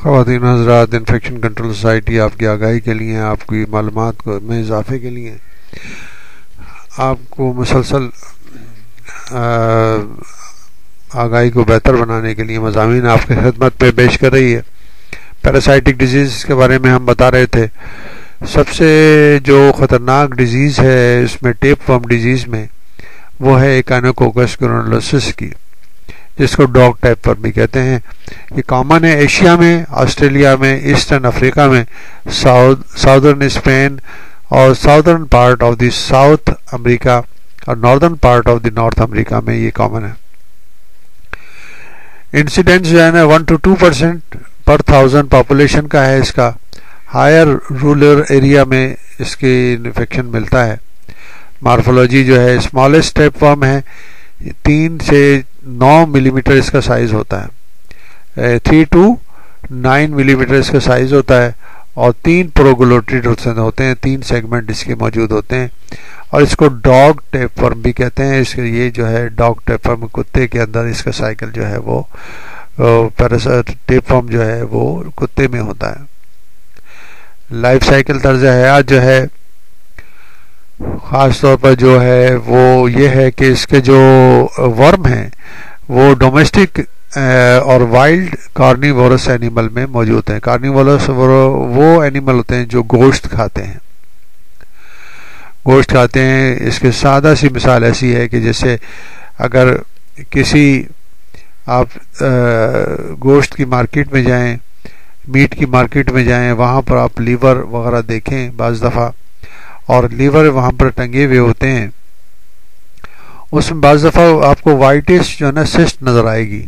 خواتین حضرات، infection control society آپ کی آگاہی کے لیے، آپ کی معلومات میں اضافے کے لیے، آپ کو مسلسل آگاہی کو بہتر بنانے کے لیے مضامین آپ کی خدمت میں پیش کر رہی ہے۔ پیراسائٹک ڈیزیز کے بارے میں ہم بتا رہے تھے۔ سب سے جو خطرناک ڈیزیز ہے اس میں ٹیپ ورم ڈیزیز میں، وہ ہے ایکانوکوکس گرانولوسس کی، جس کو ڈاگ ٹیپ ورم بھی کہتے ہیں۔ یہ کامن ہے ایشیا میں، آسٹریلیا میں، ایسٹرن افریقہ میں، ساؤدرن اسپین اور southern part of the south America اور northern part of the north America میں یہ کامن ہے۔ انسیڈنس جو ہے نا 1 to 2% پر 1000 پاپولیشن کا ہے اس کا۔ ہائر رورل ایریا میں اس کی انفیکشن ملتا ہے۔ مارفولوجی جو ہے اسمالسٹ ٹیپ ورم ہے، 3 سے 9 ملی میٹر اس کا سائز ہوتا ہے، 3 to 9 ملی میٹر اس کا سائز ہوتا ہے، اور 3 پروگلوٹیڈ ہوتے ہیں، 3 سیگمنٹ اس کے موجود ہوتے ہیں، اور اس کو ڈاگ ٹیپ ورم بھی کہتے ہیں۔ اس کے یہ جو ہے ڈاگ ٹیپ ورم کتے کے اندر اس کا سائیکل جو ہے وہ ٹیپ ورم جو ہے وہ کتے میں ہوتا ہے۔ لائف سائیکل طرز حیات جو ہے خاص طور پر جو ہے وہ یہ ہے کہ اس کے جو ورم ہیں وہ ڈومیسٹک اور وائلڈ کارنیورس اینیمل میں موجود ہیں۔ کارنیورس وہ اینیمل ہوتے ہیں جو گوشت کھاتے ہیں، اس کے سادہ سی مثال ایسی ہے کہ جیسے اگر کسی آپ گوشت کی مارکیٹ میں جائیں، میٹ کی مارکیٹ میں جائیں، وہاں پر آپ لیور وغیرہ دیکھیں بعض دفعہ، اور لیور وہاں پر ٹنگے ہوئے ہوتے ہیں، اس میں بعض دفعہ آپ کو وائٹش جو ہے نا سسٹ نظر آئے گی۔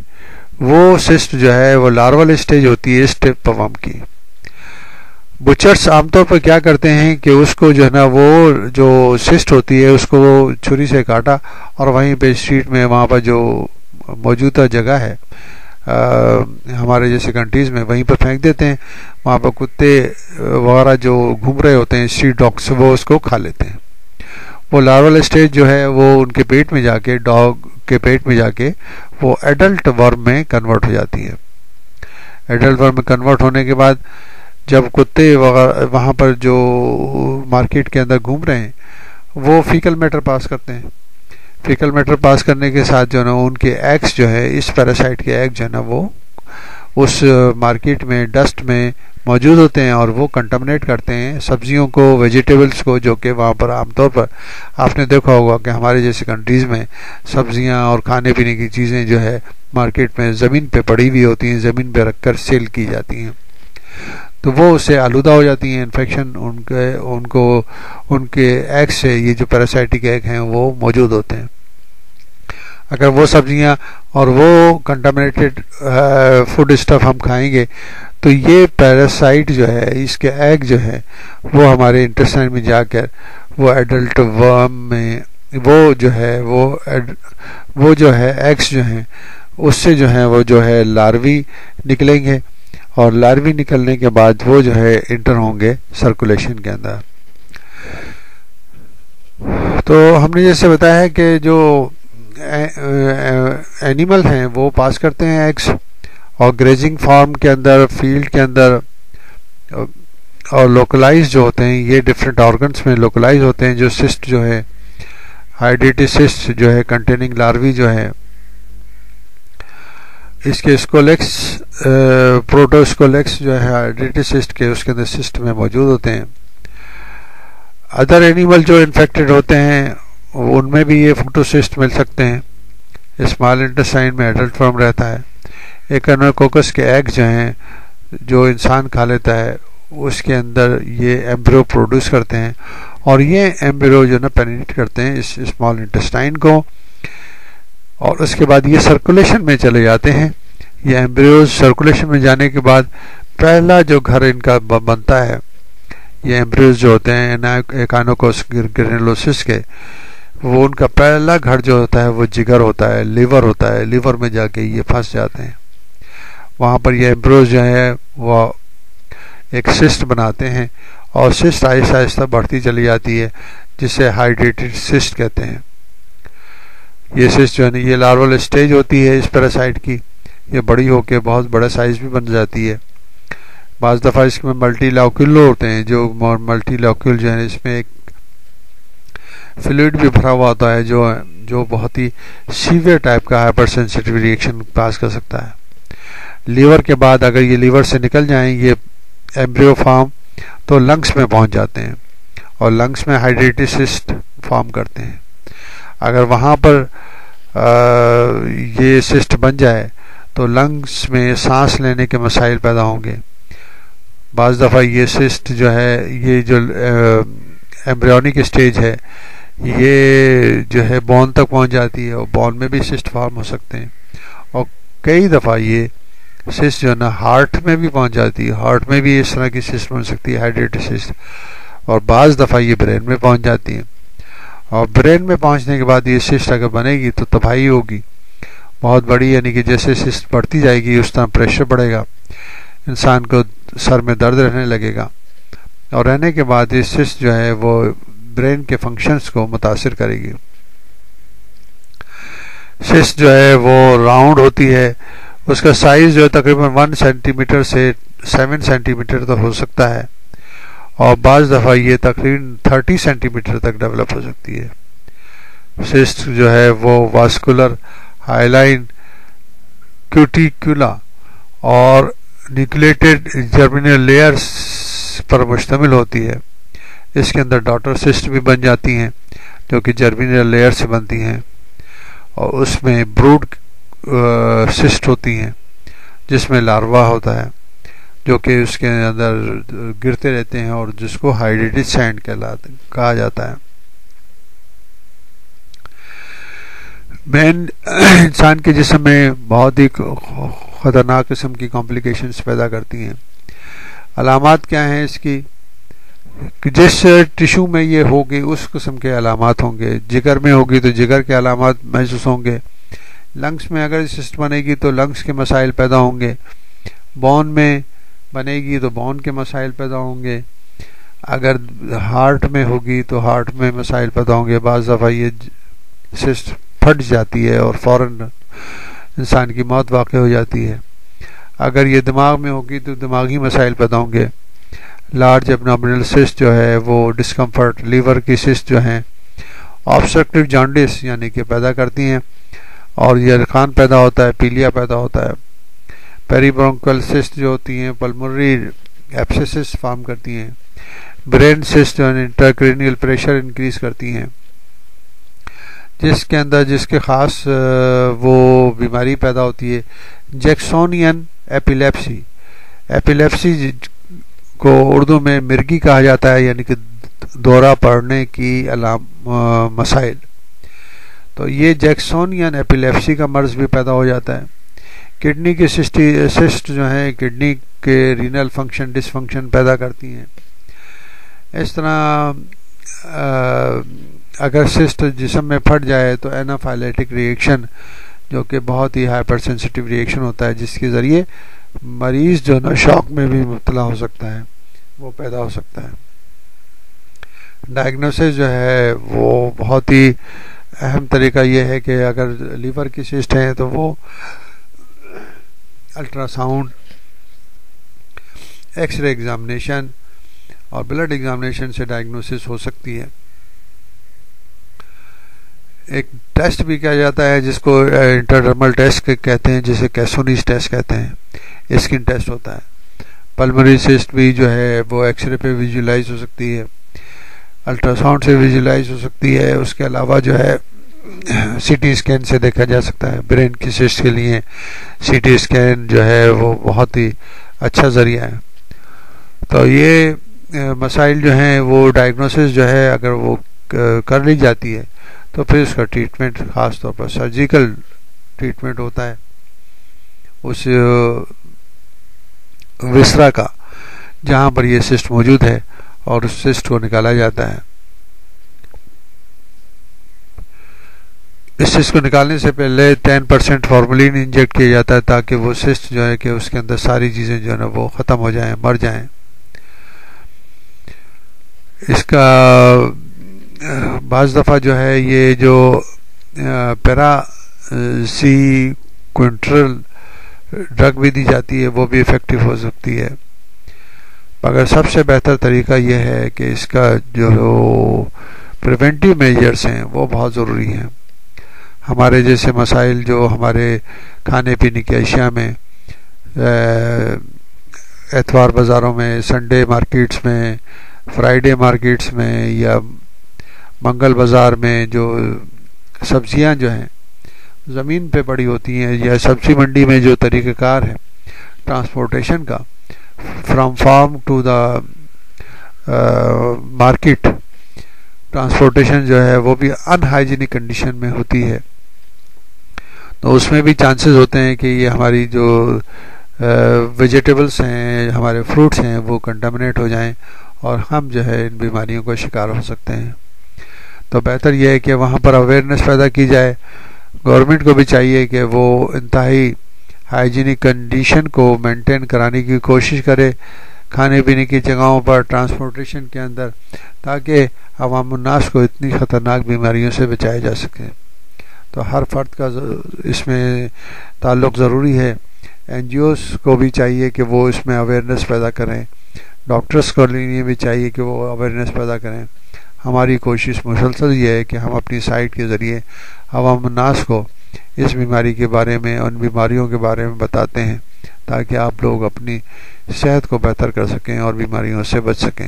وہ سسٹ جو ہے وہ لارول اسٹیج ہوتی ہے اس ٹیپ ورم کی۔ بچرس عام طور پر کیا کرتے ہیں کہ اس کو جو ہے نا وہ جو سسٹ ہوتی ہے اس کو وہ چھری سے کاٹا اور وہیں پہ اسٹریٹ میں وہاں پر جو موجودہ جگہ ہے ہمارے جیسے کنٹریز میں وہیں پر پھینک دیتے ہیں۔ وہاں پر کتے وغیرہ جو گھوم رہے ہوتے ہیں اسٹریٹ ڈاگس، وہ اس کو کھا لیتے ہیں۔ وہ لارول اسٹیج جو ہے وہ ان کے پیٹ میں جا کے، ڈاگ کے پیٹ میں جا کے وہ ایڈلٹ ورم میں کنورٹ ہو جاتی ہے۔ ایڈلٹ ورم میں کنورٹ ہونے کے بعد جب کتے وہاں پر جو مارکیٹ کے اندر گھوم رہے ہیں وہ فیکل میٹر پاس کرتے ہیں۔ فیکل میٹر پاس کرنے کے ساتھ جو ہے نا ان کے ایگز جو ہے اس پیراسائٹ کے ایگ جو ہے نا وہ اس مارکیٹ میں ڈسٹ میں موجود ہوتے ہیں اور وہ کنٹامنیٹ کرتے ہیں سبزیوں کو، ویجیٹیبلز کو، جو کہ وہاں پر عام طور پر آپ نے دیکھا ہوگا کہ ہمارے جیسے کنٹریز میں سبزیاں اور کھانے پینے کی چیزیں جو ہے مارکیٹ میں زمین پہ پڑی ہوئی ہوتی ہیں، زمین پہ رکھ کر سیل کی جاتی ہیں، تو وہ اس سے آلودہ ہو جاتی ہیں۔ انفیکشن ان کے ایگ سے، یہ جو پیراسائٹک ایگ ہیں وہ موجود ہوتے ہیں۔ اگر وہ سبزیاں اور وہ کنٹامنیٹڈ فوڈ اسٹف ہم کھائیں گے تو یہ پیراسائٹ جو ہے، اس کے ایگ جو ہے وہ ہمارے انٹسٹائن میں جا کر وہ ایڈلٹ ورم میں وہ جو ہے ایگز جو ہیں اس سے جو ہیں وہ جو ہے لاروی نکلیں گے، اور لاروی نکلنے کے بعد وہ جو ہے انٹر ہوں گے سرکولیشن کے اندر۔ تو ہم نے جیسے بتایا ہے کہ جو اینیمل ہیں وہ پاس کرتے ہیں ایگز، اور گریزنگ فارم کے اندر، فیلڈ کے اندر، اور لوکلائز جو ہوتے ہیں یہ ڈفرینٹ آرگنس میں لوکلائز ہوتے ہیں۔ جو سسٹ جو ہے ہائیڈریٹڈ سسٹ جو ہے کنٹیننگ لاروی جو ہے، اس کے اسکولیکس پروٹوسکولیکس جو ہے ہائیڈریٹڈ سسٹ کے، اس کے اندر سسٹ میں موجود ہوتے ہیں۔ ادر اینیمل جو انفیکٹڈ ہوتے ہیں ان میں بھی یہ فوٹوسسٹ مل سکتے ہیں۔ اسمال انٹسٹائن میں ایڈلٹ فارم رہتا ہے۔ ایکانوکوکس کے ایگ جو ہیں جو انسان کھا لیتا ہے اس کے اندر یہ ایمبریو پروڈیوس کرتے ہیں، اور یہ ایمبریو جو نا پینیٹریٹ کرتے ہیں اس اسمال انٹسٹائن کو، اور اس کے بعد یہ سرکولیشن میں چلے جاتے ہیں۔ یہ ایمبریوز سرکولیشن میں جانے کے بعد پہلا جو گھر ان کا بنتا ہے، یہ ایمبریوز جو ہوتے ہیں ایکانوکوکس گرانولوسس کے، وہ ان کا پہلا گھر جو ہوتا ہے وہ جگر ہوتا ہے، لیور ہوتا ہے۔ لیور میں جا کے یہ پھنس جاتے ہیں، وہاں پر یہ ایمبریوز جو ہے وہ ایک سسٹ بناتے ہیں، اور سسٹ آہستہ آہستہ بڑھتی چلی جاتی ہے، جسے ہائیڈریٹڈ سسٹ کہتے ہیں۔ یہ سسٹ جو ہے یہ لارول اسٹیج ہوتی ہے اس پیراسائٹ کی، یہ بڑی ہو کے بہت بڑا سائز بھی بن جاتی ہے، بعض دفعہ اس میں ملٹی لاکول ہوتے ہیں، جو ملٹی لاکول جو ہے اس میں ایک فلوئڈ بھی بھرا ہوا ہوتا ہے جو بہت ہی سیویئر ٹائپ کا ہائپر سینسٹیو ریئیکشن پاس کر سکتا ہے. لیور کے بعد اگر یہ لیور سے نکل جائیں یہ ایمبریو فارم تو لنگس میں پہنچ جاتے ہیں اور لنگس میں ہائیڈریٹڈ سسٹ فارم کرتے ہیں. اگر وہاں پر یہ سسٹ بن جائے تو لنگس میں سانس لینے کے مسائل پیدا ہوں گے. بعض دفعہ یہ سسٹ جو ہے یہ جو ایمبریونک اسٹیج ہے یہ جو ہے بون تک پہنچ جاتی ہے اور بون میں بھی سسٹ فارم ہو سکتے ہیں. اور کئی دفعہ یہ سسٹ جو ہے نا ہارٹ میں بھی پہنچ جاتی ہے، ہارٹ میں بھی اس طرح کی سسٹ بن سکتی ہے ہائیڈریٹڈ سسٹ. اور بعض دفعہ یہ برین میں پہنچ جاتی ہے اور برین میں پہنچنے کے بعد یہ سسٹ اگر بنے گی تو تباہی ہوگی بہت بڑی، یعنی کہ جیسے سسٹ بڑھتی جائے گی اس طرح پریشر بڑھے گا، انسان کو سر میں درد رہنے لگے گا اور رہنے کے بعد یہ سسٹ جو ہے وہ برین کے فنکشنز کو متاثر کرے گی. سسٹ جو ہے وہ راؤنڈ ہوتی ہے، اس کا سائز جو ہے تقریباً 1 سینٹی میٹر سے 7 سینٹی میٹر تک ہو سکتا ہے اور بعض دفعہ یہ تقریباً 30 سینٹی میٹر تک ڈیولپ ہو سکتی ہے. سسٹ جو ہے وہ واسکولر، ہائلائن، کیوٹیکولا اور نیوکلیٹڈ جرمینل لیئرز پر مشتمل ہوتی ہے. اس کے اندر ڈاٹر سسٹ بھی بن جاتی ہیں جو کہ جرمینل لیئر سے بنتی ہیں اور اس میں بروڈ سسٹ ہوتی ہیں جس میں لاروا ہوتا ہے جو کہ اس کے اندر گرتے رہتے ہیں اور جس کو ہائیڈریٹڈ سینڈ کہا جاتا ہے. مین انسان کے جسم میں بہت ہی خطرناک قسم کی کمپلیکیشنز پیدا کرتی ہیں. علامات کیا ہیں اس کی؟ جس ٹیشو میں یہ ہوگی اس قسم کے علامات ہوں گے. جگر میں ہوگی تو جگر کے علامات محسوس ہوں گے. لنگس میں اگر سسٹ بنے گی تو لنگس کے مسائل پیدا ہوں گے. بون میں بنے گی تو بون کے مسائل پیدا ہوں گے. اگر ہارٹ میں ہوگی تو ہارٹ میں مسائل پیدا ہوں گے. بعض دفعہ یہ سسٹ پھٹ جاتی ہے اور فوراً انسان کی موت واقع ہو جاتی ہے. اگر یہ دماغ میں ہوگی تو دماغی مسائل پیدا ہوں گے. لارج ابڈومینل سسٹ جو ہے وہ ڈسکمفرٹ، لیور کی سسٹ جو ہیں آبسٹرکٹیو جانڈس یعنی کہ پیدا کرتی ہیں اور یہ یرقان پیدا ہوتا ہے، پیلیا پیدا ہوتا ہے. پیری برونکل سسٹ جو ہوتی ہیں پلمونری ایبسیسس فارم کرتی ہیں. برین سسٹ جو ہے انٹرکرینیل پریشر انکریز کرتی ہیں جس کے اندر جس کے خاص وہ بیماری پیدا ہوتی ہے جیکسونین ایپیلیپسی. ایپیلیپسی کو اردو میں مرگی کہا جاتا ہے یعنی کہ دورہ پڑنے کی مسائل. تو یہ جیکسونین ایپیلیپسی کا مرض بھی پیدا ہو جاتا ہے. کڈنی کی سسٹ جو ہیں کڈنی کے رینل فنکشن ڈس فنکشن پیدا کرتی ہیں. اس طرح اگر سسٹ جسم میں پھٹ جائے تو اینافائلیٹک ریئیکشن جو کہ بہت ہی ہائپر سینسٹیو ریئیکشن ہوتا ہے جس کے ذریعے مریض جو نا شوق میں بھی مبتلا ہو سکتا ہے وہ پیدا ہو سکتا ہے. ڈائگنوسس جو ہے وہ بہت ہی اہم طریقہ یہ ہے کہ اگر لیور کی سسٹ ہے تو وہ ultra sound, X ray examination اور بلڈ ایگزامینیشن سے ڈائگنوسس ہو سکتی ہے. ایک ٹیسٹ بھی کیا جاتا ہے جس کو انٹرڈرمل ٹیسٹ کہتے ہیں جسے کیسونیز ٹیسٹ کہتے ہیں. اسکن ٹیسٹ ہوتا ہے. پلمونری سسٹ بھی جو ہے وہ ایکس رے پہ ویژولائز ہو سکتی ہے، الٹرا ساؤنڈ سے ویژولائز ہو سکتی ہے. اس کے علاوہ جو ہے سی ٹی اسکین سے دیکھا جا سکتا ہے. برین کی سسٹ کے لیے سی ٹی اسکین جو ہے وہ بہت ہی اچھا ذریعہ ہے. تو یہ مسائل جو ہیں وہ ڈائگنوسس جو ہے اگر وہ کر لی جاتی ہے تو پھر اس کا ٹریٹمنٹ خاص طور پر سرجیکل ٹریٹمنٹ ہوتا ہے اس وسرا کا جہاں پر یہ سسٹ موجود ہے اور اس سسٹ کو نکالا جاتا ہے. اس سسٹ کو نکالنے سے پہلے 10% فارملین انجیکٹ کیا جاتا ہے تاکہ وہ سسٹ جو ہے کہ اس کے اندر ساری چیزیں جو ہے نا وہ ختم ہو جائیں، مر جائیں. اس کا بعض دفعہ جو ہے یہ جو پیرا سیکوینٹرل ڈرگ بھی دی جاتی ہے وہ بھی افیکٹو ہو سکتی ہے. مگر سب سے بہتر طریقہ یہ ہے کہ اس کا جو پریونٹیو میجرز ہیں وہ بہت ضروری ہیں. ہمارے جیسے مسائل جو ہمارے کھانے پینے کی اشیاء میں اتوار بازاروں میں، سنڈے مارکیٹس میں، فرائیڈے مارکیٹس میں یا منگل بازار میں جو سبزیاں جو ہیں زمین پہ پڑی ہوتی ہیں، یا سبزی منڈی میں جو طریقہ کار ہے ٹرانسپورٹیشن کا from farm to the market, transportation جو ہے وہ بھی ان ہائیجینک کنڈیشن میں ہوتی ہے. تو اس میں بھی چانسز ہوتے ہیں کہ یہ ہماری جو ویجیٹیبلس ہیں، ہمارے فروٹس ہیں، وہ کنٹامنیٹ ہو جائیں اور ہم جو ہے ان بیماریوں کا شکار ہو سکتے ہیں. تو بہتر یہ ہے کہ وہاں پر اویئرنیس پیدا کی جائے. گورنمنٹ کو بھی چاہیے کہ وہ انتہائی ہائیجینک کنڈیشن کو مینٹین کرانے کی کوشش کرے کھانے پینے کی جگہوں پر، ٹرانسپورٹیشن کے اندر، تاکہ عوام الناس کو اتنی خطرناک بیماریوں سے بچایا جا سکے. تو ہر فرد کا اس میں تعلق ضروری ہے. این جی اوز کو بھی چاہیے کہ وہ اس میں اویئرنیس پیدا کریں، ڈاکٹرس کو لیے بھی چاہیے کہ وہ اویئرنیس پیدا کریں. ہماری کوشش مسلسل یہ ہے کہ ہم اپنی سائٹ کے ذریعے عوام الناس کو اس بیماری کے بارے میں، ان بیماریوں کے بارے میں بتاتے ہیں، تاکہ آپ لوگ اپنی صحت کو بہتر کر سکیں اور بیماریوں سے بچ سکیں.